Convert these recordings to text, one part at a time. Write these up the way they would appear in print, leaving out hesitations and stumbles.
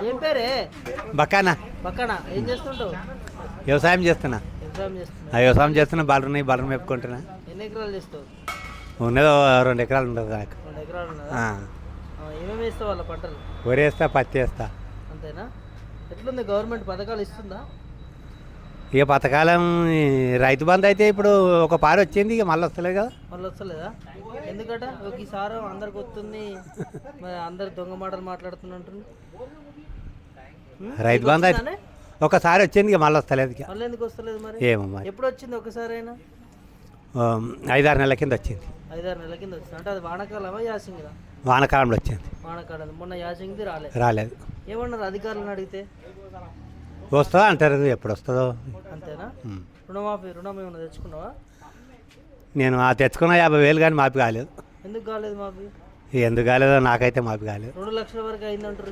ఏం పేరే? బక్కానా. పక్కన ఏం చేస్తుంటావు? వ్యవసాయం చేస్తున్నా. వ్యవసాయం చేస్తున్నా. బలరు మేపుకుంటున్నా. ఎన్ని ఎకరాలు చేస్తావు? ఉన్నదో 2 ఎకరాలు ఉండదు నాకు. 2 ఎకరాలు ఉన్నదా? ఏమేమి వేస్తావు వాళ్ళ పంటలు? వరి వేస్తా, పత్తి వేస్తా. అంతేనా? ఎట్లుంది గవర్నమెంట్ పథకాలు ఇస్తుందా? ఇక పథకాలం రైతు బంధు అయితే ఇప్పుడు ఒక పారి వచ్చింది, ఇక మళ్ళీ వస్తలేదు కదా. మళ్ళీ వస్తలేదా? ఎందుకట? ఈసారి అందరికి వస్తుంది, మరి అందరు దొంగ మాటలు మాట్లాడుతున్నట్టు. రైతు బంధు అయితే ఒకసారి వచ్చింది, ఇక మళ్ళీ వస్తలేదు. ఇక మళ్ళీ ఎందుకు వస్తలేదు మరి? ఏమో మరి. ఎప్పుడు వచ్చింది ఒకసారి అయినా? 5-6 నెలల కింద వచ్చింది. 5-6 నెలల కింద వచ్చింది. అంటే అది వానకాలమా యాసింగిదా? వానకాలంలో వచ్చింది. వానకాలం. మొన్న యాసింగిది రాలేదు. ఏమన్నారు అధికారులను అడిగితే? వస్తుందా అంటారు, ఎప్పుడు వస్తుందో. అంతేనా? రుణం ఏమన్నా తెచ్చుకున్నావా? నేను తెచ్చుకున్న 50,000 కానీ మాపి కాలేదు. ఎందుకు కాలేదు మాపి? ఎందుకు కాలేదో నాకైతే మాపి కాలేదు. 2 లక్షల వరకు అయిందంటారు.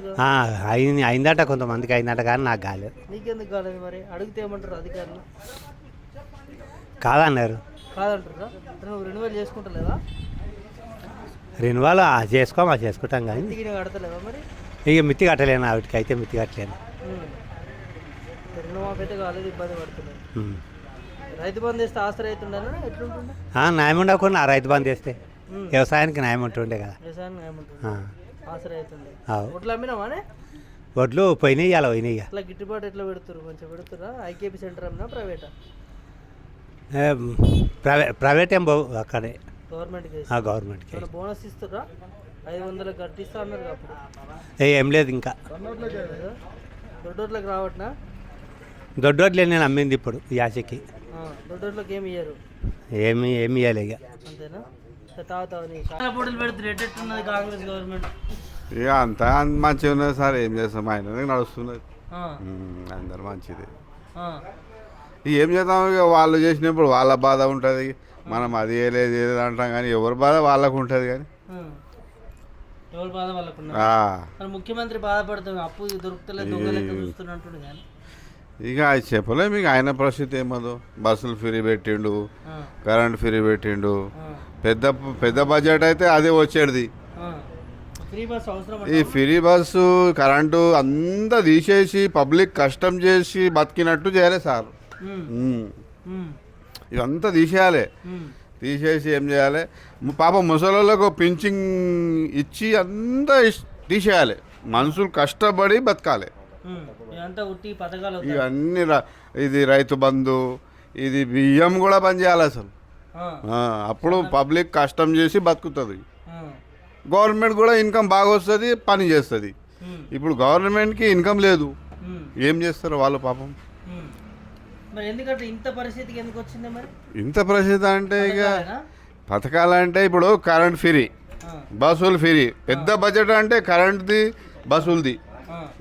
అయిందట, కొంతమందికి అయిందట, కానీ నాకు కాలేదు. నీకెందుకు కాలేదు మరి? అడిగితే ఏమంటారు అధికారులు? కాదన్నారు. కాదంటారా? నువ్వు రెన్యువల్ చేసుకుంటలేదా? రెన్యువల్ చేసుకుంటాం కానీ కడతలేవా మరి? ఇక మిత్తి కట్టలేను, వాటికి అయితే మిత్తి కట్టలేను. రుణమాఫీ అయితే కాలేదు, ఇబ్బంది పడుతున్నాయి. రైతు బంధు వేస్తే ఆసరా అవుతుండేనా? ఎట్లుంటుండే? న్యాయం ఉండకుండా రైతు బంధు వేస్తే వ్యవసాయానికి న్యాయం ఉంటుండే కదా. వ్యవసాయానికి న్యాయం ఉంటుంది, ఆసరా అవుతుండే. ఒట్లు అమ్మినావానే? వడ్లు పోయినాయి, అలా పోయినాయి. ఇట్లా గిట్టుబాటు ఎట్లా పెడుతురు? మంచిగా పెడుతురా? ఐకేపీ సెంటర్ అమ్మినా ప్రైవేటా? ప్రైవేట్ ఏం బావు, అక్కడే గవర్నమెంట్కి. బోనస్ ఇస్తురా? 500 కట్టిస్తా అన్నారు అప్పుడు. ఏం లేదు ఇంకా. దొడ్డోట్లకు రావట్నా? దొడ్డోట్లే నేను అమ్మింది ఇప్పుడు యాసకి. దొడ్డోట్లకు ఏమి ఇయ్యరు? ఏమి ఇవ్వాలి ఇక. అంతేనా? పోటీలు పెడుతున్నారు, ఎట్టున్నది కాంగ్రెస్ గవర్నమెంట్? ఇక అంతా మంచిగా ఉన్నది సార్, ఏం చేస్తాం, ఆయన నడుస్తున్నది, అందరు మంచిది. ఏం చేద్దాం, ఇక వాళ్ళు చేసినప్పుడు వాళ్ళ బాధ ఉంటుంది, మనం అది ఏలేదు ఏలేదు అంటాం, కానీ ఎవరి బాధ వాళ్ళకు ఉంటుంది. కానీ ఎవరి బాధ వాళ్ళకు. ముఖ్యమంత్రి బాధపడుతుంది, అప్పు దొరుకుతలేదు, దొంగలెక్క చూస్తున్నట్టు. కానీ ఇక అది చెప్పలేము. ఇక ఆయన పరిస్థితి ఏమదో, బస్సులు ఫ్రీ పెట్టిండు, కరెంట్ ఫ్రీ పెట్టిండు, పెద్ద పెద్ద బడ్జెట్ అయితే అదే వచ్చేది. ఈ ఫ్రీ బస్సు కరెంటు అంతా తీసేసి పబ్లిక్ కష్టం చేసి బతికినట్టు చేయాలి సార్. ఇవంతా తీసేయాలి. తీసేసి ఏం చేయాలి, పాప ముసలోళ్ళకు పింఛింగ్ ఇచ్చి అంతా తీసేయాలి. మనుషులు కష్టపడి బతకాలి. ఇవన్నీ ఇది రైతు బంధు, ఇది బియ్యం కూడా బంద్ చేయాలి అసలు. అప్పుడు పబ్లిక్ కష్టం చేసి బతుకుతుంది, గవర్నమెంట్ కూడా ఇన్కమ్ బాగా వస్తుంది, పని చేస్తుంది. ఇప్పుడు గవర్నమెంట్కి ఇన్కమ్ లేదు, ఏం చేస్తారు వాళ్ళు పాపం. ఇంత పరిస్థితి అంటే ఇక పథకాలంటే ఇప్పుడు కరెంట్ ఫ్రీ, బస్సులు ఫ్రీ, పెద్ద బడ్జెట్ అంటే కరెంట్ది బస్సులది.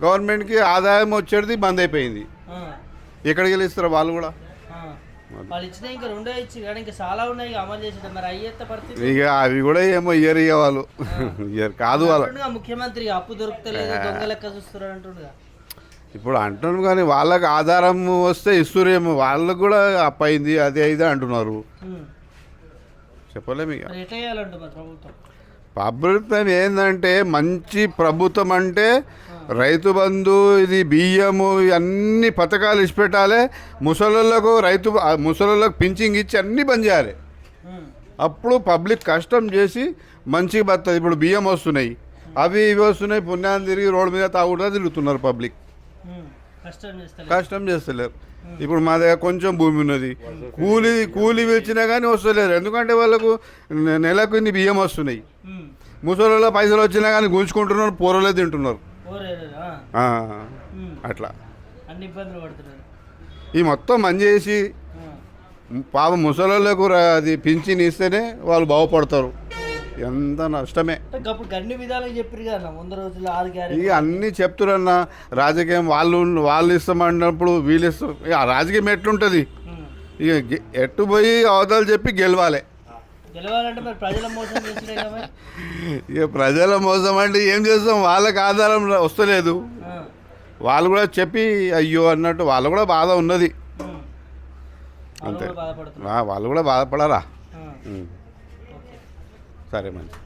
గవర్నమెంట్కి ఆదాయం వచ్చేది బంద్ అయిపోయింది, ఎక్కడికి వెళ్ళి ఇస్తారు వాళ్ళు కూడా. ఇక అవి కూడా ఏమో ఇయ్యరు, ఇక వాళ్ళు ఇయ్యరు కాదు. వాళ్ళు ముఖ్యమంత్రి అప్పు దొరుకుతలేదు, దొంగలెక్క చూస్తారు అంటున్నారు. ఇప్పుడు అంటున్నాం, కానీ వాళ్ళకి ఆధారం వస్తే ఇస్తురేమో, వాళ్ళకు కూడా అప్పు అయింది అది అయితే అంటున్నారు. చెప్పలేము. ఇక ప్రభుత్వం ఏంటంటే మంచి ప్రభుత్వం అంటే రైతు బంధు, ఇది బియ్యము, అన్ని పథకాలు ఇచ్చిపెట్టాలి. ముసలోళ్ళకు పింఛింగ్ ఇచ్చి అన్నీ బంద్ చేయాలి. అప్పుడు పబ్లిక్ కష్టం చేసి మంచిగా బతుంది. ఇప్పుడు బియ్యం వస్తున్నాయి, అవి ఇవి వస్తున్నాయి, పుణ్యాన్ని తిరిగి రోడ్డు మీద తాగుతా తిరుగుతున్నారు పబ్లిక్, కష్టం చేస్తలేరు. ఇప్పుడు మా దగ్గర కొంచెం భూమి ఉన్నది, కూలి పిలిచినా కానీ వస్తలేరు, ఎందుకంటే వాళ్ళకు నెలకు ఇన్ని బియ్యం వస్తున్నాయి. ముసలిలో పైసలు వచ్చినా కానీ గుంజుకుంటున్నారు, పూరలే తింటున్నారు. అట్లా ఈ మొత్తం మంచి చేసి పాప ముసలిలకు అది పింఛన్ ఇస్తేనే వాళ్ళు బాగుపడతారు. ఎంత నష్టమే. ఇక అన్నీ చెప్తురన్నా, రాజకీయం వాళ్ళు ఇస్తామన్నప్పుడు వీళ్ళు ఇస్తాం. ఇక రాజకీయం ఎట్లుంటుంది, ఇక ఎట్టు పోయి అవతలు చెప్పి గెలవాలి. ఇక ప్రజల మోసం అంటే ఏం చేస్తాం, వాళ్ళకి ఆధారం వస్తలేదు, వాళ్ళు కూడా చెప్పి అయ్యో అన్నట్టు వాళ్ళు కూడా బాధ ఉన్నది. అంతే, వాళ్ళు కూడా బాధపడరా. సరే మంచి.